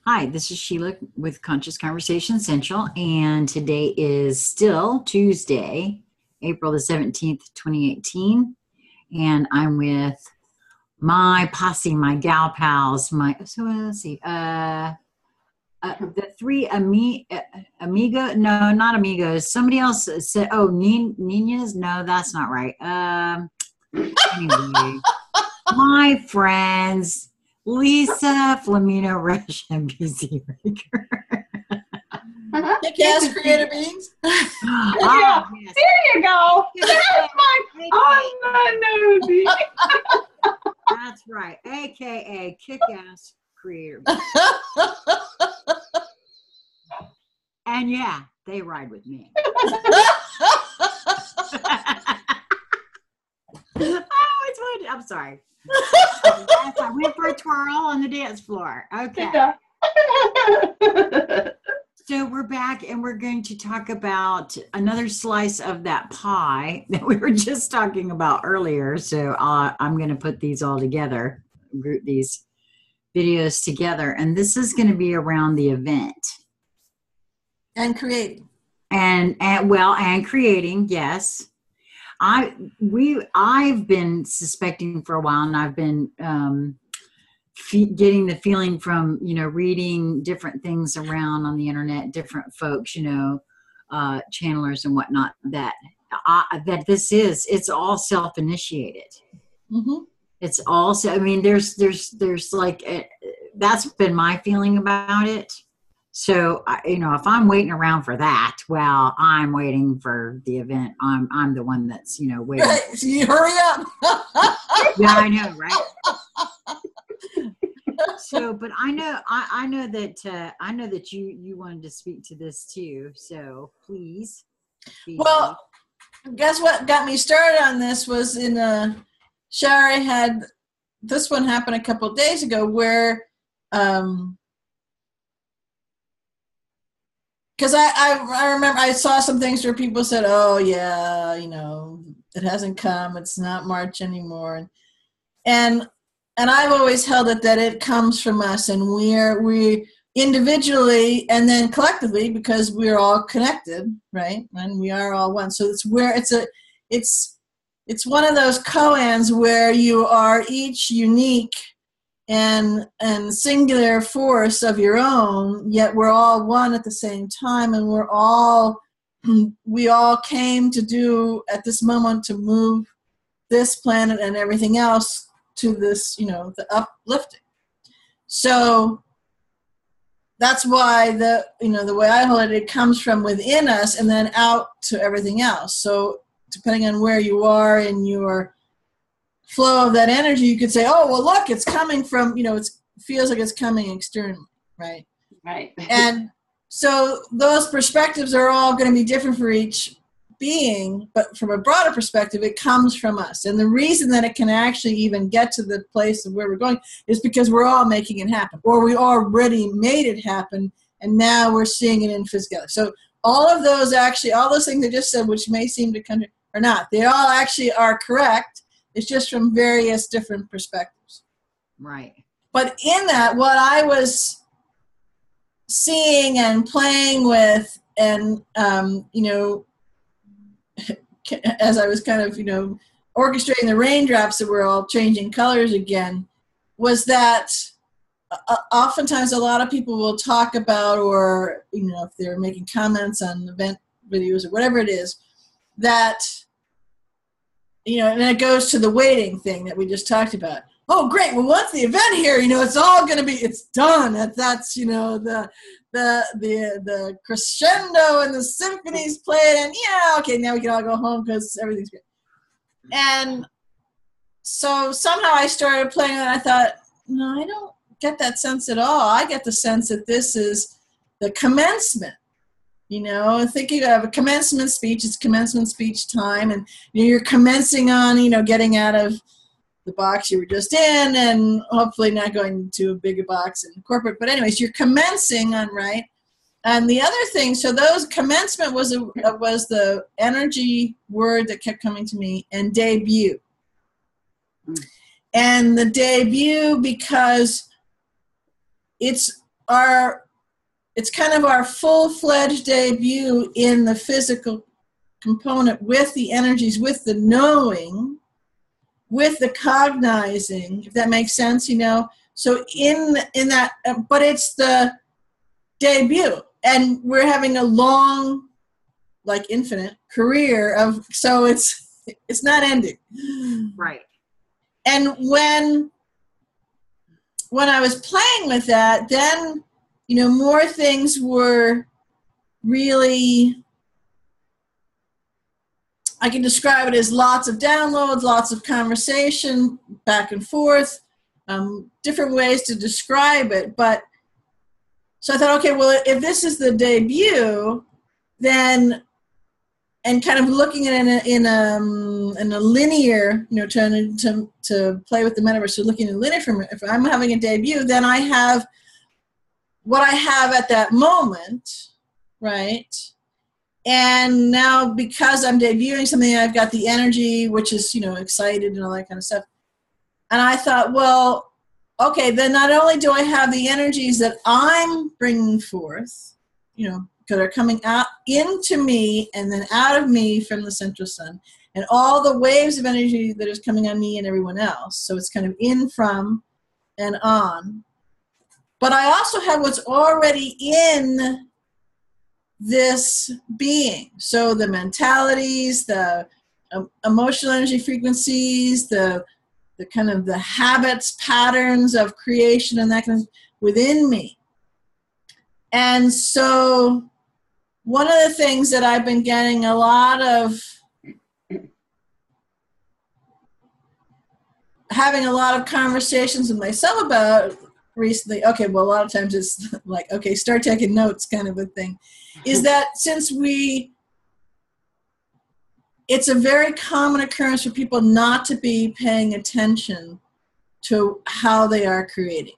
Hi, this is Sheila with Conscious Conversation Central, and today is still Tuesday, April the 17th, 2018, and I'm with my posse, my gal pals, let's see, the three no, not amigos. Somebody else said, oh, Ninas? No, that's not right. Anyway, my friends, Lisa, Flamino, Rush, and BC Raker. Kick-ass creative beings. Yes. There you go. That's my nosy. That's right. AKA kick-ass creator. And yeah, they ride with me. It's fun. I'm sorry. Yes, I went for a twirl on the dance floor. Okay. Yeah. So we're back and we're going to talk about another slice of that pie that we were just talking about earlier. So I'm going to put these all together, group these videos together. And this is going to be around the event. And creating. And creating, yes. I've been suspecting for a while, and I've been getting the feeling from reading different things around on the internet, different folks, channelers and whatnot, that it's all self-initiated. Mm-hmm. It's also, I mean, there's like that's been my feeling about it. So, if I'm waiting around for that, well, I'm waiting for the event. I'm the one that's, waiting. Right. So you hurry up. Yeah, I know, right? So, but I know that you wanted to speak to this too. So please. Well, guess what got me started on this was in a shower I had. This one happened a couple of days ago where, because I remember I saw some things where people said, oh, yeah, it hasn't come. It's not March anymore. And I've always held it that it comes from us, and we individually and then collectively, because we're all connected, right? And we are all one. So it's one of those koans where you are each unique and singular force of your own, yet we're all one at the same time, and we all came to do at this moment to move this planet and everything else to this, the uplifting. So that's why the way I hold it comes from within us and then out to everything else. So depending on where you are in your flow of that energy, you could say, oh, well, look, it's coming from, it feels like it's coming externally, right? Right. And so those perspectives are all going to be different for each being, but from a broader perspective, it comes from us. And the reason that it can actually even get to the place of where we're going is because we're all making it happen, or we already made it happen, and now we're seeing it in physicality. So all those things I just said, which may seem to come or not, they all actually are correct. It's just from various different perspectives. Right. But in that, what I was seeing and playing with and, as I was kind of, orchestrating the raindrops that were all changing colors again, was that oftentimes a lot of people will talk about, or, if they're making comments on event videos or whatever it is, that, and it goes to the waiting thing that we just talked about. Oh, great. Well, once the event here, it's all going to be, it's done. That's the crescendo and the symphonies played, and okay, now we can all go home because everything's good. And so somehow I started playing and I thought, no, I don't get that sense at all. I get the sense that this is the commencement. Thinking of a commencement speech, it's commencement speech time, and you're commencing on, getting out of the box you were just in, and hopefully not going to a bigger box in corporate. But anyways, you're commencing on, right? And the other thing, so those commencement was the energy word that kept coming to me, and debut. And the debut, because it's it's kind of our full-fledged debut in the physical component with the energies, with the knowing, with the cognizing, if that makes sense, you know. So in that, but it's the debut, and we're having a long, like infinite career of, so it's not ending. Right. And when I was playing with that, then, you know, more things were really, I can describe it as lots of downloads, lots of conversation, back and forth, different ways to describe it. But so I thought, okay, well, if this is the debut, then, and kind of looking at it in a linear, you know, trying to play with the metaverse, so looking at linear from, if I'm having a debut, then I have what I have at that moment, right? And now because I'm debuting something, I've got the energy, which is, you know, excited and all that kind of stuff. And I thought, well, okay, then not only do I have the energies that I'm bringing forth, you know, that are coming out into me and then out of me from the central sun, and all the waves of energy that is coming on me and everyone else. So it's kind of in, from, and on. But I also have what's already in this being. So the mentalities, the emotional energy frequencies, the kind of the habits, patterns of creation and that kind of within me. And so one of the things that I've been getting a lot of, having a lot of conversations with myself about recently, okay, well, a lot of times it's like, okay, start taking notes kind of a thing, is that since it's a very common occurrence for people not to be paying attention to how they are creating,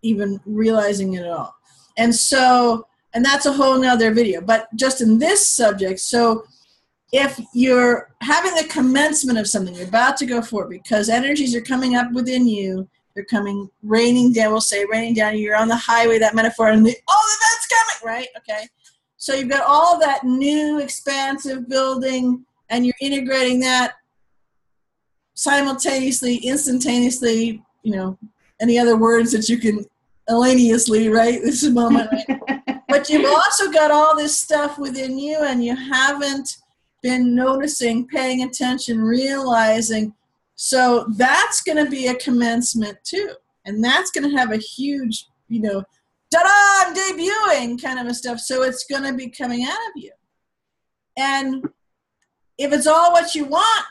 even realizing it at all. And so, and that's a whole nother video, but just in this subject, so if you're having the commencement of something, you're about to go for it because energies are coming up within you, they're coming, raining down, we'll say raining down, you're on the highway, that metaphor, and the event's coming, right? Okay. So you've got all that new expansive building, and you're integrating that simultaneously, instantaneously, you know, any other words that you can, elaniaously, right? This is a moment, right? But you've also got all this stuff within you, and you haven't been noticing, paying attention, realizing. So that's going to be a commencement too. And that's going to have a huge, you know, ta-da, I'm debuting kind of a stuff. So it's going to be coming out of you. And if it's all what you want,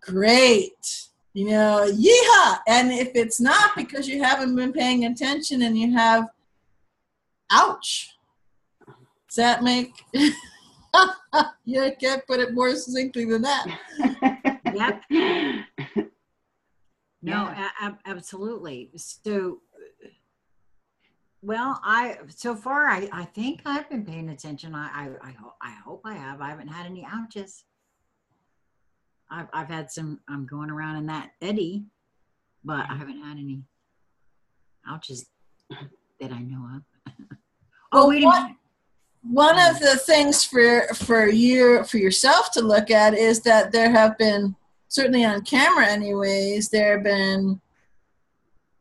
great. You know, yeehaw. And if it's not because you haven't been paying attention and you have, ouch. Does that make... Yeah, I can't put it more succinctly than that. Yep. No, absolutely. So, well, so far I think I've been paying attention. I hope I have. I haven't had any ouches. I've had some. I'm going around in that eddy, but I haven't had any ouches that I know of. Oh, wait a minute. One of the things for yourself to look at is that there have been, certainly on camera anyways, there have been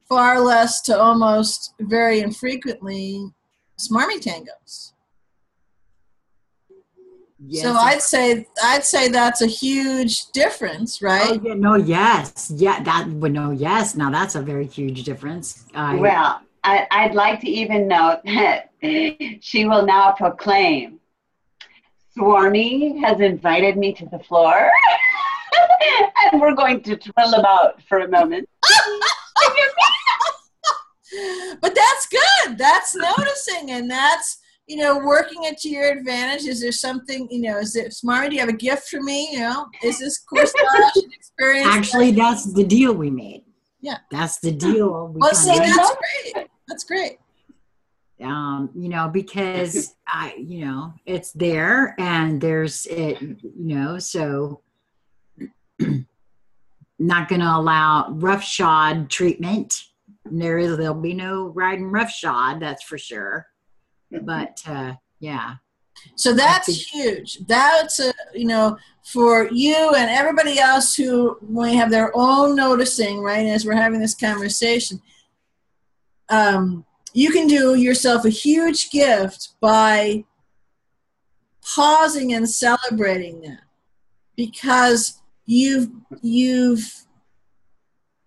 far less to almost very infrequently smarmy tangos. Yes. So I'd say that's a huge difference, right? Oh, yeah, no, yes. Yeah, that would no, yes. Now that's a very huge difference. Well, I'd like to even note that she will now proclaim, Swarmy has invited me to the floor, and we're going to trill about for a moment. But that's good. That's noticing, and that's, you know, working it to your advantage. Is there something, you know, is it, Smarty, do you have a gift for me? You know, is this course experience? Actually, that's the deal we made. Yeah. That's the deal. Well, see, that's great. That's great. You know, because you know, it's there and there's it, you know, so not going to allow roughshod treatment There'll be no riding roughshod, that's for sure. But yeah. So that's huge. That's for you and everybody else who may have their own noticing, right? As we're having this conversation, you can do yourself a huge gift by pausing and celebrating that, because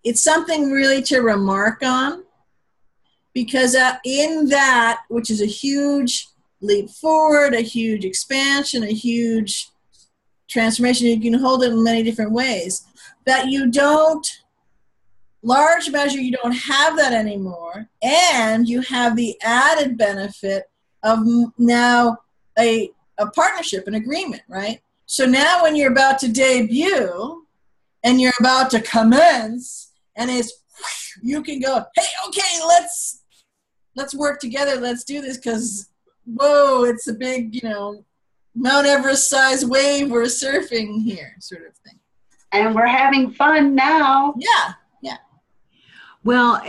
it's something really to remark on, because in that, which is a huge leap forward, a huge expansion, a huge transformation, you can hold it in many different ways, that you don't, large measure, you don't have that anymore, and you have the added benefit of now a partnership, an agreement, right? So now when you're about to debut and you're about to commence, and you can go, hey, okay, let's work together, let's do this, because whoa, it's a big, Mount Everest size wave we're surfing here, sort of thing. And we're having fun now. Yeah. Well,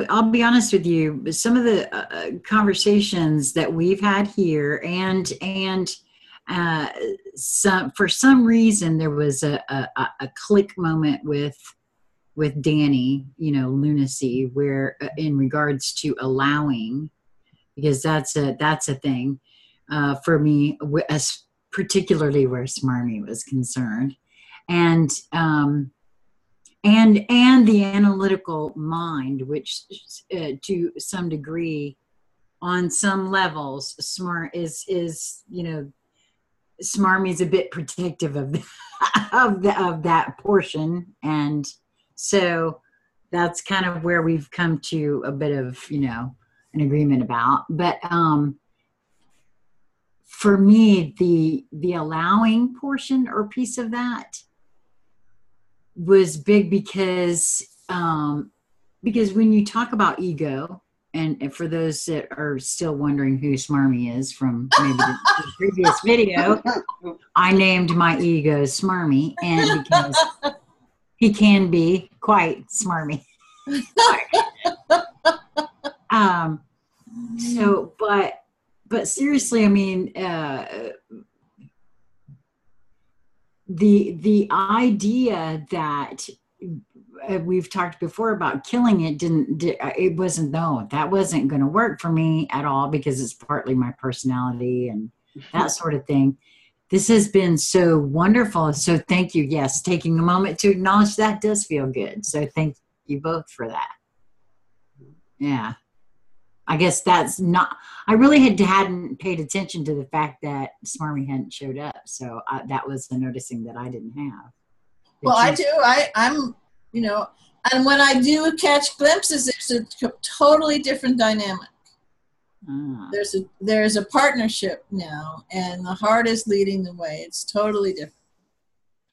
I'll be honest with you. Some of the conversations that we've had here, and for some reason there was a click moment with Danny, lunacy, where in regards to allowing, because that's a thing for me, as particularly where Smarmy was concerned, and the analytical mind, which to some degree, on some levels, Smarmy's a bit protective of that portion, and so that's kind of where we've come to a bit of an agreement about. But for me, the allowing portion or piece of that was big, because when you talk about ego, and for those that are still wondering who Smarmy is from maybe the previous video, I named my ego Smarmy, and because he can be quite smarmy. But seriously, I mean, the idea that we've talked before about killing it it wasn't going to work for me at all, because it's partly my personality and that sort of thing. This has been so wonderful. So thank you. Yes, taking a moment to acknowledge that does feel good. So thank you both for that. Yeah. I guess that's not, I really hadn't paid attention to the fact that Smarmy hadn't showed up. So that was the noticing that I didn't have. Well, I do. I'm, and when I do catch glimpses, it's a totally different dynamic. There's a partnership now, and the heart is leading the way. It's totally different.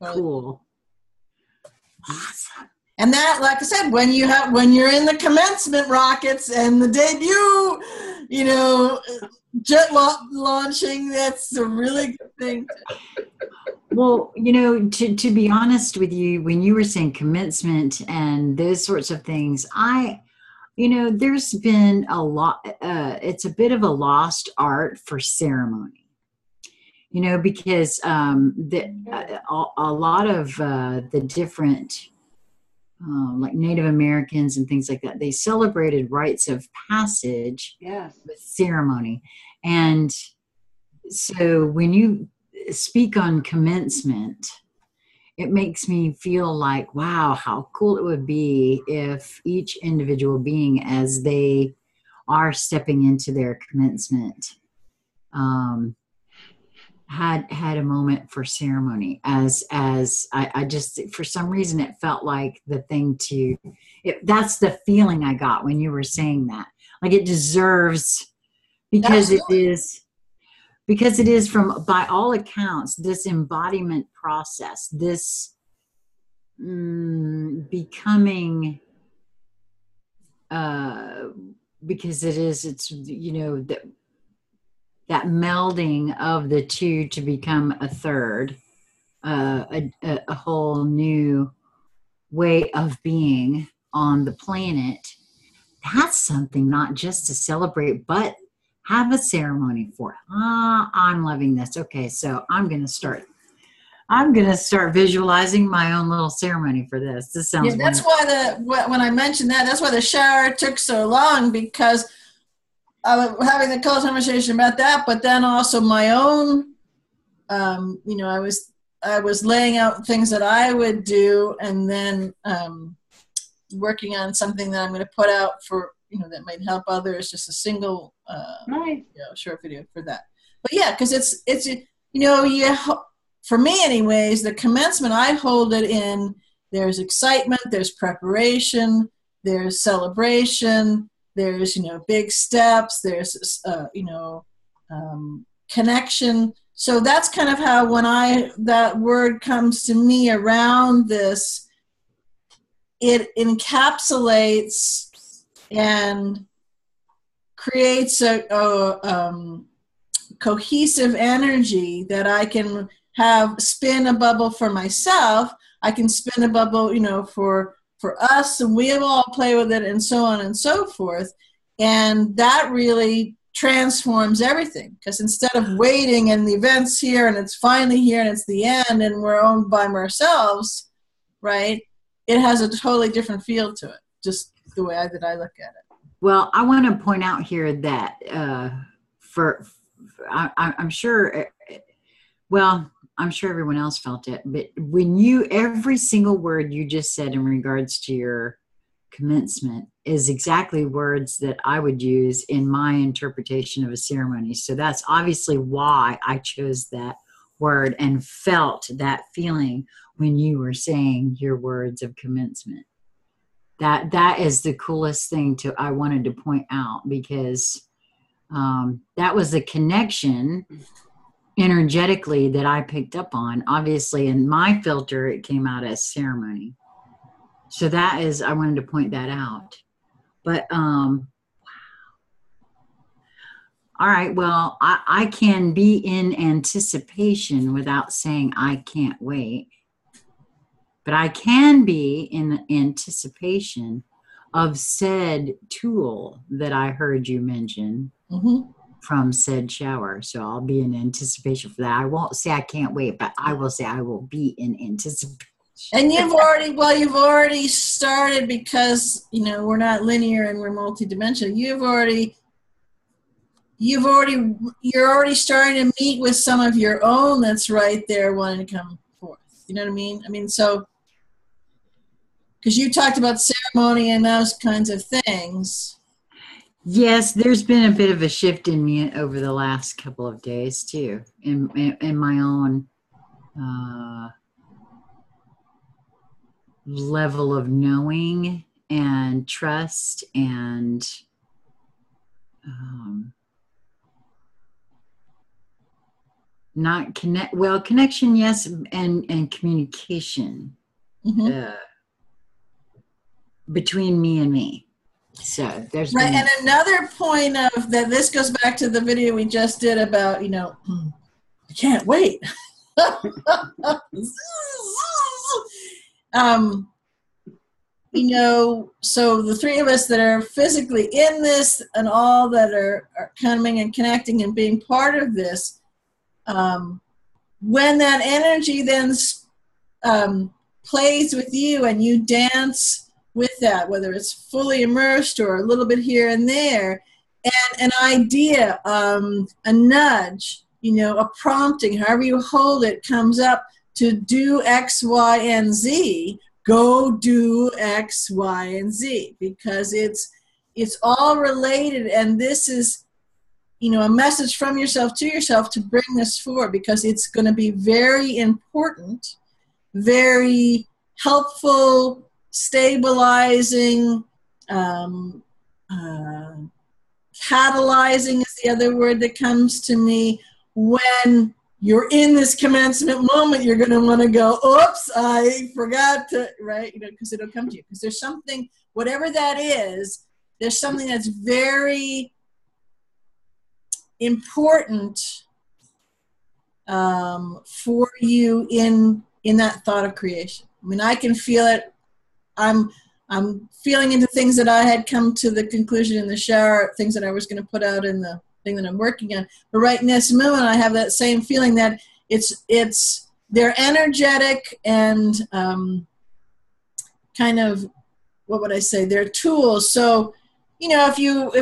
Totally cool. Awesome. And that, like I said, when you're in the commencement rockets and the debut, jet launching, that's a really good thing. Well, to be honest with you, when you were saying commencement and those sorts of things, there's been a lot, it's a bit of a lost art for ceremony, because a lot of the different, like Native Americans and things like that, they celebrated rites of passage with ceremony. And so when you speak on commencement, it makes me feel like, wow, how cool it would be if each individual being, as they are stepping into their commencement, had a moment for ceremony. As I just, for some reason, it felt like the thing that's the feeling I got when you were saying that. Like it deserves, because it is from, by all accounts, this embodiment process, this becoming, because it's that melding of the two to become a third, a whole new way of being on the planet. that's something not just to celebrate, but have a ceremony for. I'm loving this. Okay, so I'm gonna start visualizing my own little ceremony for this. This sounds that's wonderful. why when I mentioned that, that's why the shower took so long, because I was having the conversation about that, but then also my own, I was laying out things that I would do, and then working on something that I'm going to put out for, that might help others, just a single Nice. short video for that. But yeah, because it's for me anyways, the commencement, I hold it in, there's excitement, there's preparation, there's celebration, there's, big steps, there's, connection. So that's kind of how that word comes to me around this, it encapsulates and creates a cohesive energy that I can have spin a bubble for myself. I can spin a bubble, for us, and we all play with it, and so on and so forth. And that really transforms everything, because instead of waiting and the event's here and it's finally here and it's the end and we're owned by ourselves, right? It has a totally different feel to it, just the way that I look at it. Well, I want to point out here that I'm sure, I'm sure everyone else felt it, but when every single word you just said in regards to your commencement is exactly words that I would use in my interpretation of a ceremony. So that's obviously why I chose that word and felt that feeling when you were saying your words of commencement. That is the coolest thing I wanted to point out, because that was the connection energetically that I picked up on. Obviously, in my filter, it came out as ceremony. So I wanted to point that out. But, wow. All right, well, I can be in anticipation without saying I can't wait. But I can be in anticipation of said tool that I heard you mention from said shower. So I'll be in anticipation for that. I won't say I can't wait, but I will say I will be in anticipation. And you've already started, because, we're not linear and we're multidimensional. You're already starting to meet with some of your own that's right there wanting to come forth. You know what I mean? So, because you talked about ceremony and those kinds of things. Yes, there's been a bit of a shift in me over the last couple of days too, in my own level of knowing and trust and not connect. Well, connection, yes, and communication between me and me. So there's right. And another point of that, this goes back to the video we just did about, I can't wait. So the three of us that are physically in this and all that are coming and connecting and being part of this, when that energy then plays with you and you dance with that, whether it's fully immersed or a little bit here and there, and an idea, a nudge, a prompting, however you hold it, comes up to do X, Y, and Z, go do X, Y, and Z, because it's all related, and this is, a message from yourself to yourself to bring this forward, because it's going to be very important, very helpful, stabilizing, catalyzing is the other word that comes to me. When you're in this commencement moment, you're going to want to go, oops, I forgot to, right? Because it'll come to you. Because there's something, whatever that is, there's something that's very important for you in that thought of creation. I can feel it. I'm I'm feeling into things that I had come to the conclusion in the shower, things that I was going to put out in the thing that I'm working on. But right in this moment, I have that same feeling that they're energetic and kind of, what would I say? They're tools. So, if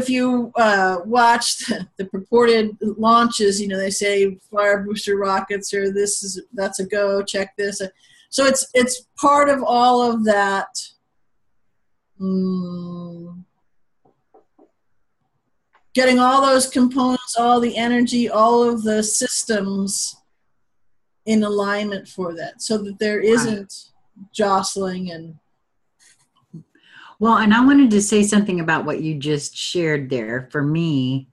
you watch the purported launches, they say fire booster rockets or that's a go. Check this. So it's part of all of that. Getting all those components, all the energy, all of the systems in alignment for that, so that there isn't jostling and. Well, and I wanted to say something about what you just shared there. For me,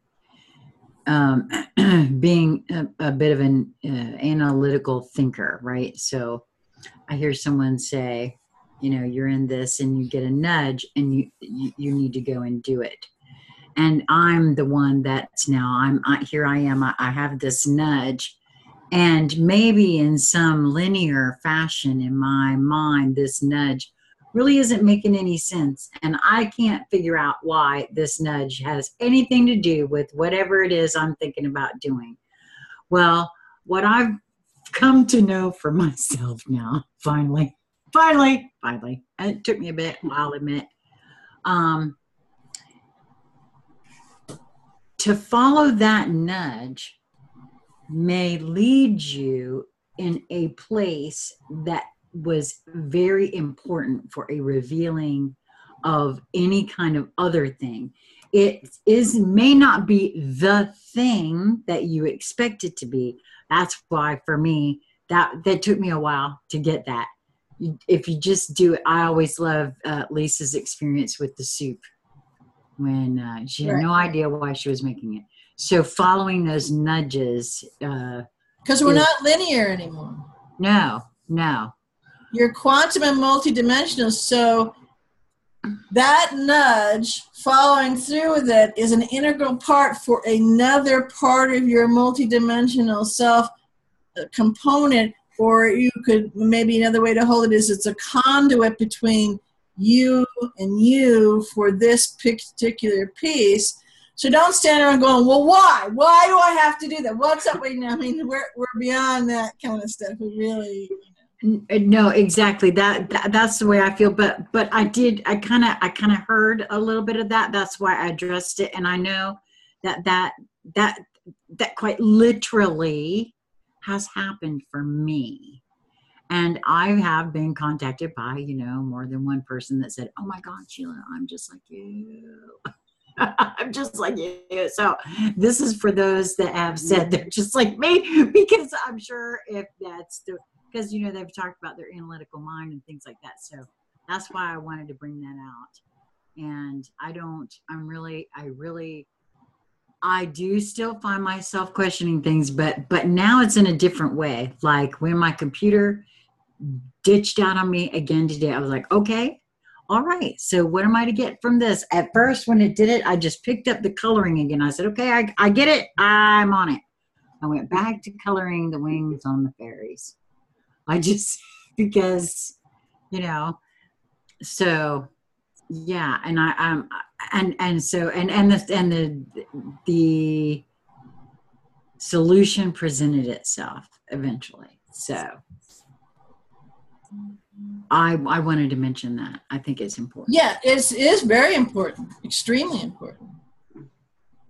being a bit of an analytical thinker, right? So I hear someone say, you're in this, and you get a nudge, and you need to go and do it. And I'm the one that's now here I am. I have this nudge, and maybe in some linear fashion in my mind, this nudge really isn't making any sense. And I can't figure out why this nudge has anything to do with whatever it is I'm thinking about doing. Well, what I've come to know for myself now, finally, and it took me a while, I'll admit, to follow that nudge may lead you in a place that was very important for a revealing of any kind of other thing. It may not be the thing that you expect it to be. That's why for me, that took me a while to get that. If you just do it, I always love Lisa's experience with the soup when she had no idea why she was making it. So following those nudges. Because we're not linear anymore. No. You're quantum and multidimensional, so that nudge, following through with it, is an integral part for another part of your multidimensional self component, or you could, maybe another way to hold it is it's a conduit between you and you for this particular piece. So don't stand around going, well, why? Why do I have to do that? What's up? Wait, I mean, we're beyond that kind of stuff. We really... No, exactly. That's the way I feel. But I kind of heard a little bit of that. That's why I addressed it. And I know that quite literally has happened for me. And I have been contacted by, more than one person that said, oh my God, Sheila, I'm just like you. I'm just like you. So this is for those that have said they're just like me, because I'm sure if that's because they've talked about their analytical mind and things like that. So that's why I wanted to bring that out. And I do still find myself questioning things, but now it's in a different way. Like when my computer ditched out on me again today, I was like, okay, all right. So what am I to get from this? At first, when it did it, I just picked up the coloring again. I said, okay, I get it. I'm on it. I went back to coloring the wings on the fairies. Because, so yeah. And the solution presented itself eventually. So I wanted to mention that. I think it's important. Yeah, it is very important, extremely important.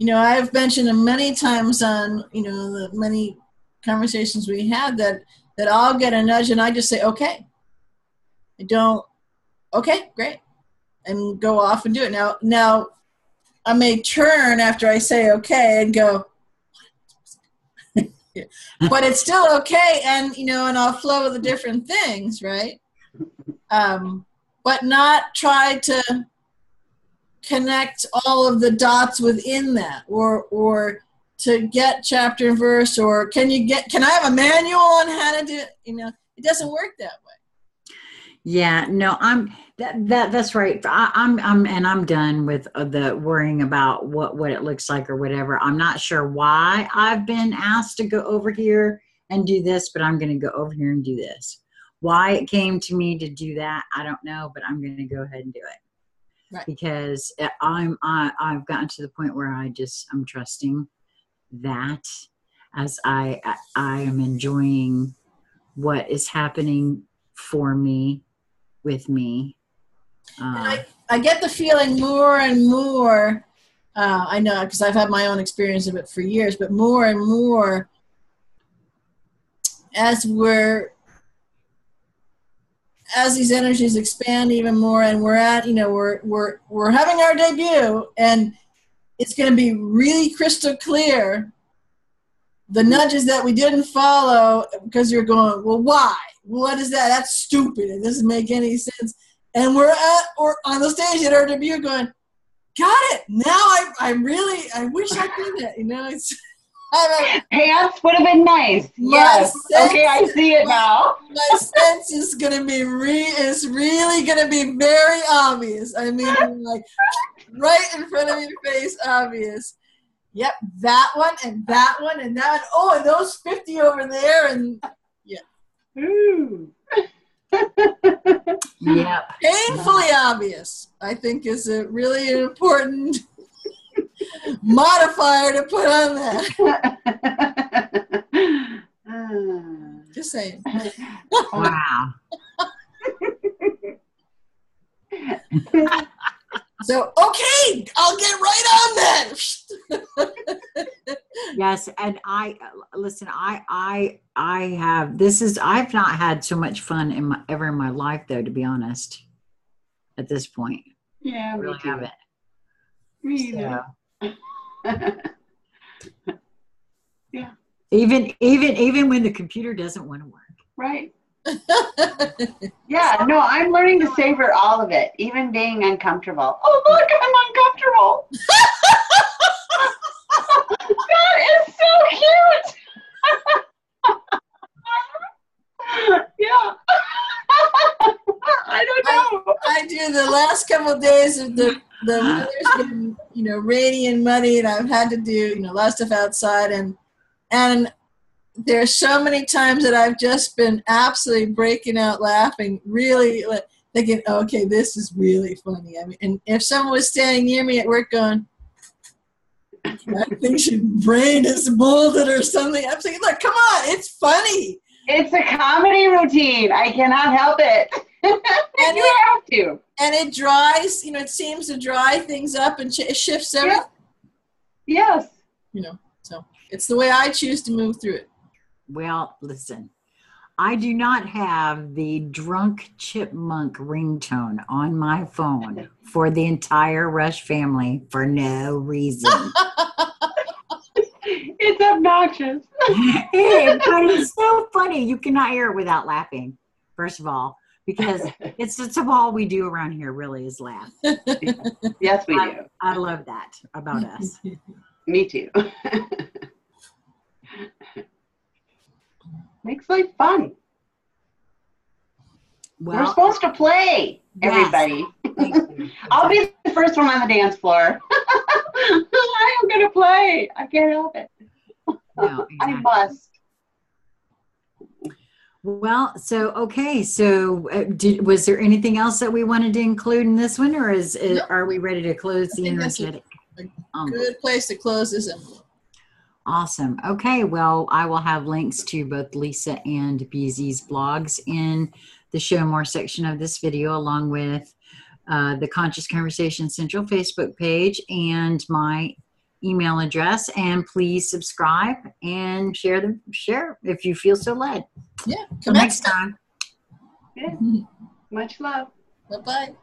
I've mentioned it many times on, the many conversations we had that I'll get a nudge and I just say, okay. I don't, okay, great. And go off and do it. Now I may turn after I say okay and go, but it's still okay. And, and I'll flow with the different things, right? But not try to connect all of the dots within that or to get chapter and verse, or can I have a manual on how to do it? It doesn't work that way. Yeah, no, that's right. I'm done with the worrying about what it looks like or whatever. I'm not sure why I've been asked to go over here and do this, but I'm going to go over here and do this. Why it came to me to do that, I don't know, but I'm going to go ahead and do it. Right. Because I've gotten to the point where I'm trusting that as I am enjoying what is happening for me, with me. And I get the feeling more and more, I know because I've had my own experience of it for years, but more and more as these energies expand even more, and we're at, we're having our debut, and it's going to be really crystal clear the nudges that we didn't follow because you're going, well, why? What is that? That's stupid. It doesn't make any sense. And we're on the stage at our debut going, got it. Now I wish I did it. It's pants would have been nice. Yes. Okay, I see it now. My sense is going to be really going to be very obvious. I mean, like right in front of your face, obvious. Yep, that one and that one and that one. Oh, and those 50 over there, and yeah. Ooh. Yep. Painfully obvious, I think, is a really important modifier to put on that. Just saying. Wow. So, okay, I'll get right on that. Yes, and I've not had so much fun ever in my life, though, to be honest, at this point. Yeah, I really haven't. Me either. Yeah. Even when the computer doesn't want to work. Right. Yeah, no, I'm learning to savor all of it, even being uncomfortable. Oh, look, I'm uncomfortable. That is so cute. Yeah. I don't know. I do the last couple of days of the weather's been, rainy and muddy, and I've had to do, a lot of stuff outside, and there's so many times that I've just been absolutely breaking out laughing, really thinking, okay, this is really funny. I mean, and if someone was standing near me at work going, I think your brain is molded or something, I'm thinking, look, come on, it's funny. It's a comedy routine. I cannot help it. And you have to. And it dries, it seems to dry things up and it shifts everything. Yeah. Yes. So it's the way I choose to move through it. Well, listen, I do not have the drunk chipmunk ringtone on my phone for the entire Rush family for no reason. It's obnoxious. But it's so funny. You cannot hear it without laughing, first of all, because it's all we do around here really is laugh. Yes, we do. I love that about us. Me too. Makes life fun. Well, we're supposed to play, everybody. Yes. I'll be the first one on the dance floor. I am going to play. I can't help it. No, exactly. I must. Well, so was there anything else that we wanted to include in this one, or are we ready to close the energetic? A good place to close this envelope. Awesome. Okay, well, I will have links to both Lisa and BZ's blogs in the Show More section of this video, along with the Conscious Conversation Central Facebook page and my email address. And please subscribe and share if you feel so led. Yeah. Till next time. Yeah. Much love. Bye-bye.